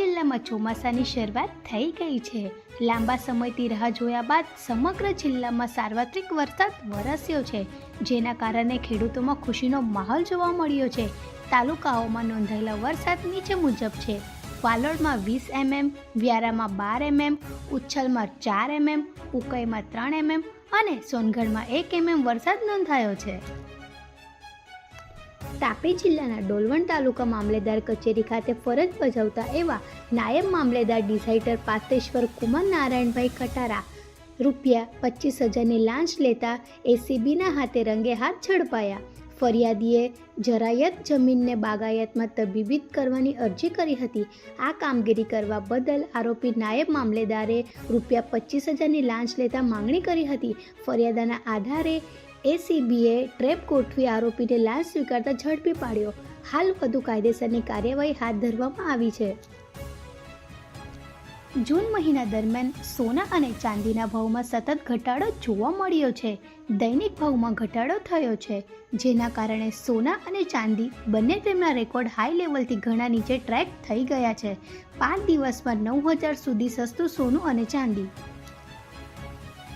જિલ્લામાં ચોમાસાની શરૂઆત થઈ ગઈ છે। લાંબા સમયથી રાહ જોયા બાદ સમગ્ર જિલ્લામાં સાર્વત્રિક વરસાદ વરસ્યો છે, જેના કારણે ખેડૂતોમાં ખુશીનો માહોલ જોવા મળ્યો છે। તાલુકાઓમાં નોંધાયેલા વરસાદ નીચે મુજબ છે। વાલોડમાં 20 mm, વ્યારામાં 12 mm, ઉચ્છલમાં 4 mm, ઉકાઈમાં 3 mm અને સોનગઢમાં 1 mm વરસાદ નોંધાયો છે। તાપી જિલ્લાના ડોલવણ તાલુકા મામલેદાર કચેરી ખાતે ફરજ બજાવતા એવા નાયબ મામલેદાર ડિઝાઇટર પાતેશ્વર કુમાર નારાયણભાઈ ખટારા ₹25,000ની લાંચ લેતા એસીબીના હાથે રંગે હાથ ઝડપાયા। ફરિયાદીએ જરાયત જમીનને બાગાયતમાં તબીબીત કરવાની અરજી કરી હતી। આ કામગીરી કરવા બદલ આરોપી નાયબ મામલેદારે ₹25,000ની લાંચ લેતા માંગણી કરી હતી। ફરિયાદના આધારે એસીબીએ ટ્રેપ ગોઠવી આરોપીને લાંચ સ્વીકારતા ઝડપી પાડ્યો। હાલ વધુ કાયદેસરની કાર્યવાહી હાથ ધરવામાં આવી છે। જૂન મહિના દરમિયાન સોના અને ચાંદીના ભાવમાં સતત ઘટાડો જોવા મળ્યો છે। દૈનિક ભાવમાં ઘટાડો થયો છે, જેના કારણે સોના અને ચાંદી બંને તેમના રેકોર્ડ હાઈ લેવલથી ઘણા નીચે ટ્રેક થઈ ગયા છે। 5 દિવસમાં 9,000 સુધી સસ્તું સોનું અને ચાંદી